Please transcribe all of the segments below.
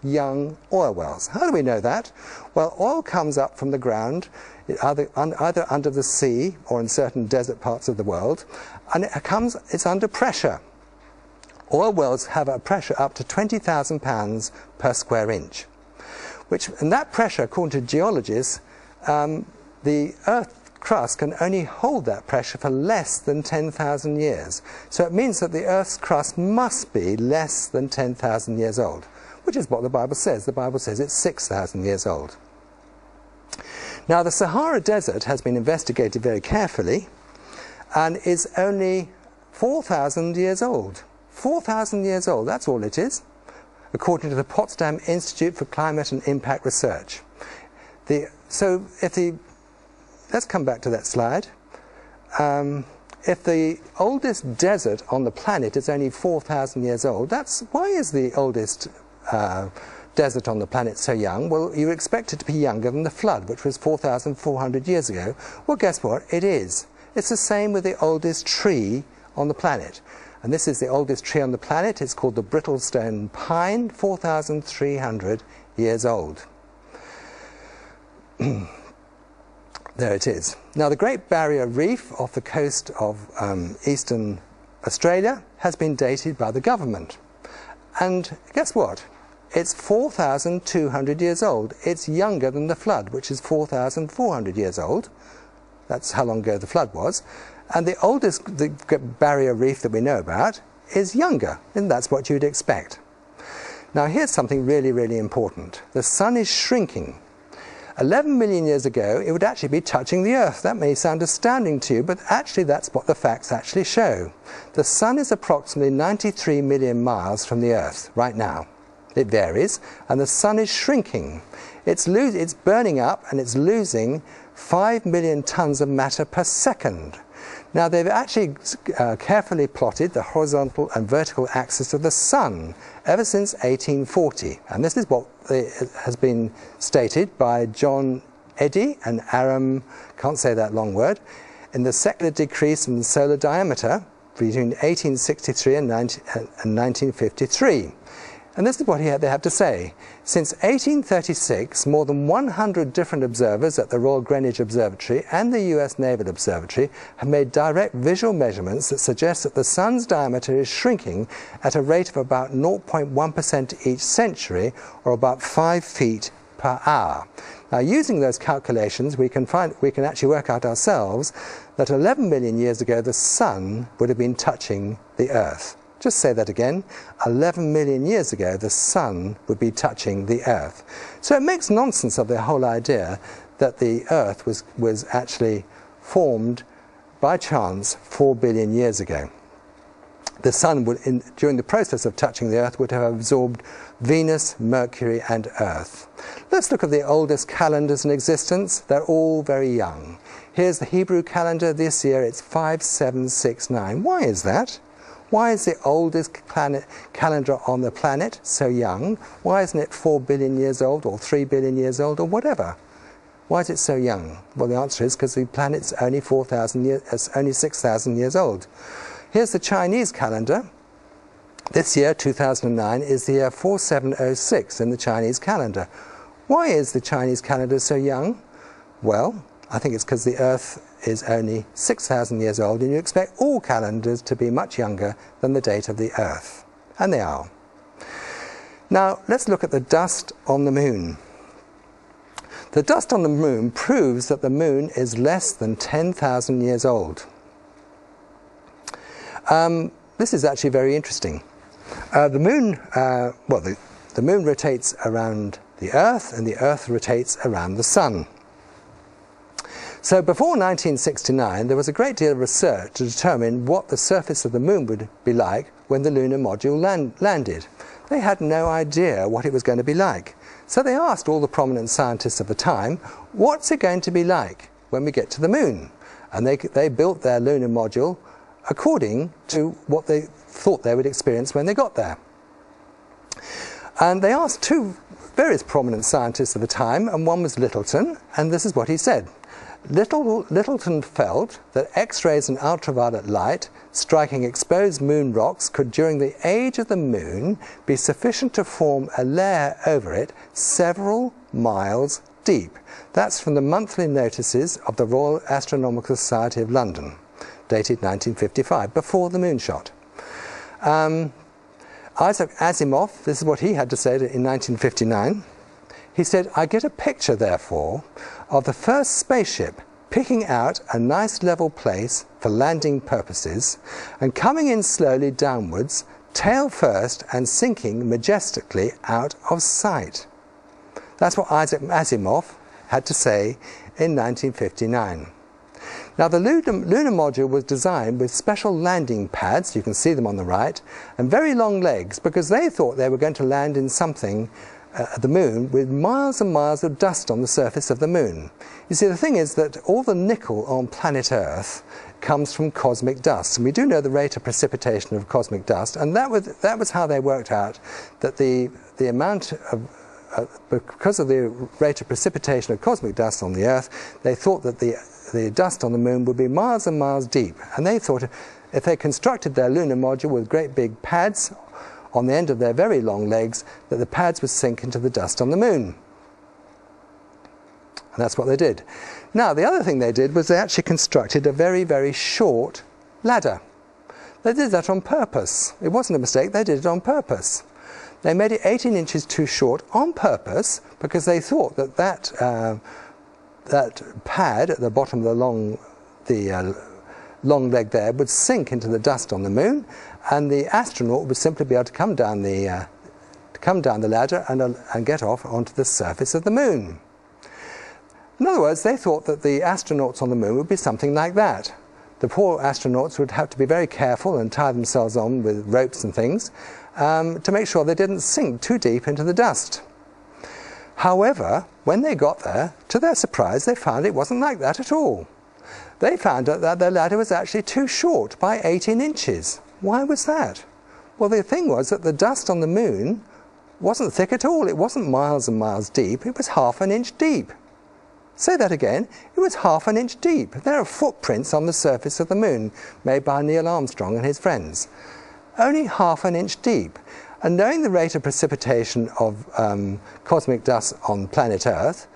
young oil wells. How do we know that? Well, oil comes up from the ground, either under the sea or in certain desert parts of the world, and it's under pressure. Oil wells have a pressure up to 20,000 pounds per square inch, and that pressure, according to geologists, the Earth crust can only hold that pressure for less than 10,000 years. So it means that the Earth's crust must be less than 10,000 years old, which is what the Bible says. The Bible says it's 6,000 years old. Now, the Sahara Desert has been investigated very carefully and is only 4,000 years old. 4,000 years old, that's all it is, according to the Potsdam Institute for Climate and Impact Research. Let's come back to that slide. If the oldest desert on the planet is only 4,000 years old, why is the oldest desert on the planet so young? Well, you expect it to be younger than the flood, which was 4,400 years ago. Well, guess what? It is. It's the same with the oldest tree on the planet. And this is the oldest tree on the planet. It's called the Brittlestone pine, 4,300 years old. There it is. Now, the Great Barrier Reef off the coast of eastern Australia has been dated by the government. And guess what? It's 4,200 years old. It's younger than the flood, which is 4,400 years old. That's how long ago the flood was. And the oldest barrier reef that we know about is younger, and that's what you'd expect. Now, here's something really, really important. The sun is shrinking. 11 million years ago, it would actually be touching the Earth. That may sound astounding to you, but actually that's what the facts actually show. The sun is approximately 93 million miles from the Earth right now. It varies, and the sun is shrinking. It's burning up, and it's losing 5 million tons of matter per second. Now, they've actually carefully plotted the horizontal and vertical axis of the sun ever since 1840. And this is what has been stated by John Eddy and Aram, can't say that long word, in the secular decrease in the solar diameter between 1863 and 1953. And this is what they have to say. Since 1836, more than 100 different observers at the Royal Greenwich Observatory and the US Naval Observatory have made direct visual measurements that suggest that the sun's diameter is shrinking at a rate of about 0.1% each century, or about 5 feet per hour. Now, using those calculations, we can actually work out ourselves that 11 million years ago the sun would have been touching the Earth. Just say that again. 11 million years ago, the sun would be touching the Earth. So it makes nonsense of the whole idea that the Earth was actually formed by chance 4 billion years ago. The sun, during the process of touching the Earth, would have absorbed Venus, Mercury, and Earth. Let's look at the oldest calendars in existence. They're all very young. Here's the Hebrew calendar. This year, it's 5769. Why is that? Why is the oldest calendar on the planet so young? Why isn't it 4 billion years old or 3 billion years old or whatever? Why is it so young? Well, the answer is because the planet's only 6,000 years old. Here's the Chinese calendar. This year, 2009, is the year 4706 in the Chinese calendar. Why is the Chinese calendar so young? Well, I think it's because the Earth is only 6,000 years old, and you expect all calendars to be much younger than the date of the Earth. And they are. Now, let's look at the dust on the moon. The dust on the moon proves that the moon is less than 10,000 years old. This is actually very interesting. The moon rotates around the Earth, and the Earth rotates around the sun. So before 1969, there was a great deal of research to determine what the surface of the moon would be like when the lunar module landed. They had no idea what it was going to be like. So they asked all the prominent scientists of the time, what's it going to be like when we get to the moon? And they built their lunar module according to what they thought they would experience when they got there. And they asked two various prominent scientists of the time, and one was Lyttelton, and this is what he said. Lyttelton felt that X-rays and ultraviolet light striking exposed moon rocks could, during the age of the moon, be sufficient to form a layer over it several miles deep. That's from the monthly notices of the Royal Astronomical Society of London, dated 1955, before the moonshot. Isaac Asimov, this is what he had to say in 1959. He said, "I get a picture, therefore, of the first spaceship picking out a nice level place for landing purposes and coming in slowly downwards, tail first, and sinking majestically out of sight." That's what Isaac Asimov had to say in 1959. Now, the lunar module was designed with special landing pads, you can see them on the right, and very long legs, because they thought they were going to land in something at the moon with miles and miles of dust on the surface of the moon. You see, the thing is that all the nickel on planet Earth comes from cosmic dust, and we do know the rate of precipitation of cosmic dust, and that was how they worked out that the amount of because of the rate of precipitation of cosmic dust on the Earth, they thought that the dust on the moon would be miles and miles deep. And they thought if they constructed their lunar module with great big pads on the end of their very long legs, that the pads would sink into the dust on the moon. And that's what they did. Now, the other thing they did was they actually constructed a very, very short ladder. They did that on purpose. It wasn't a mistake, they did it on purpose. They made it 18 inches too short on purpose because they thought that that pad at the bottom of the long leg there would sink into the dust on the moon, and the astronaut would simply be able to come down the ladder and get off onto the surface of the moon. In other words, they thought that the astronauts on the moon would be something like that. The poor astronauts would have to be very careful and tie themselves on with ropes and things to make sure they didn't sink too deep into the dust. However, when they got there, to their surprise, they found it wasn't like that at all. They found out that their ladder was actually too short by 18 inches. Why was that? Well, the thing was that the dust on the moon wasn't thick at all. It wasn't miles and miles deep. It was half an inch deep. Say that again. It was half an inch deep. There are footprints on the surface of the moon made by Neil Armstrong and his friends. Only half an inch deep. And knowing the rate of precipitation of cosmic dust on planet Earth,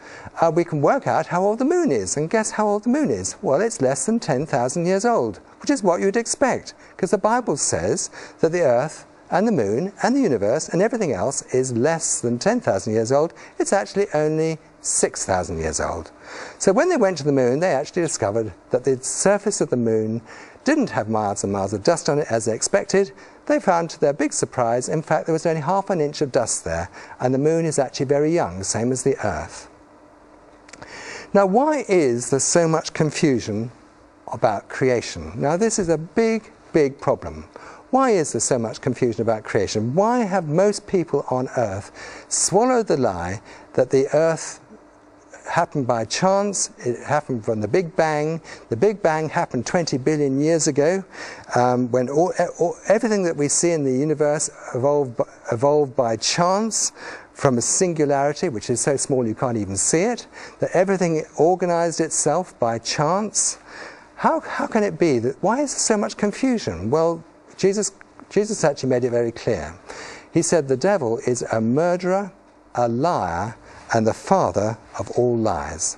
we can work out how old the moon is. And guess how old the moon is? Well, it's less than 10,000 years old, which is what you'd expect, because the Bible says that the Earth and the moon and the universe and everything else is less than 10,000 years old. It's actually only 6,000 years old. So when they went to the moon, they actually discovered that the surface of the moon didn't have miles and miles of dust on it as they expected. They found, to their big surprise, in fact, there was only half an inch of dust there, and the moon is actually very young, same as the Earth. Now, why is there so much confusion about creation? Now, this is a big, big problem. Why is there so much confusion about creation? Why have most people on Earth swallowed the lie that the Earth happened by chance? It happened from the Big Bang. The Big Bang happened 20 billion years ago, when everything that we see in the universe evolved by chance from a singularity, which is so small you can't even see it, that everything organized itself by chance. How can it be that, why is there so much confusion? Well, Jesus actually made it very clear. He said the devil is a murderer, a liar, and the father of all lies.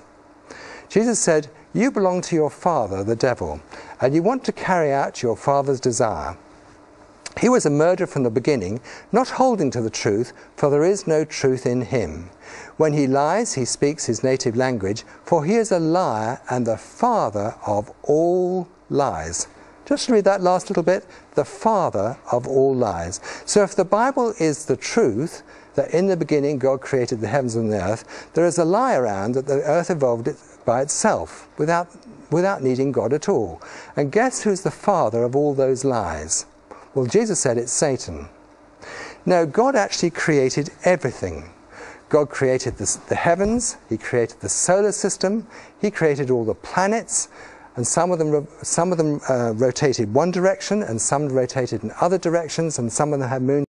Jesus said, you belong to your father, the devil, and you want to carry out your father's desire. He was a murderer from the beginning, not holding to the truth, for there is no truth in him. When he lies, he speaks his native language, for he is a liar and the father of all lies. Just read that last little bit, the father of all lies. So if the Bible is the truth, that in the beginning God created the heavens and the earth, there is a lie around that the earth evolved by itself, without needing God at all. And guess who's the father of all those lies? Well, Jesus said it's Satan. No, God actually created everything. God created the heavens, he created the solar system, he created all the planets, and some of them rotated one direction, and some rotated in other directions, and some of them had moons.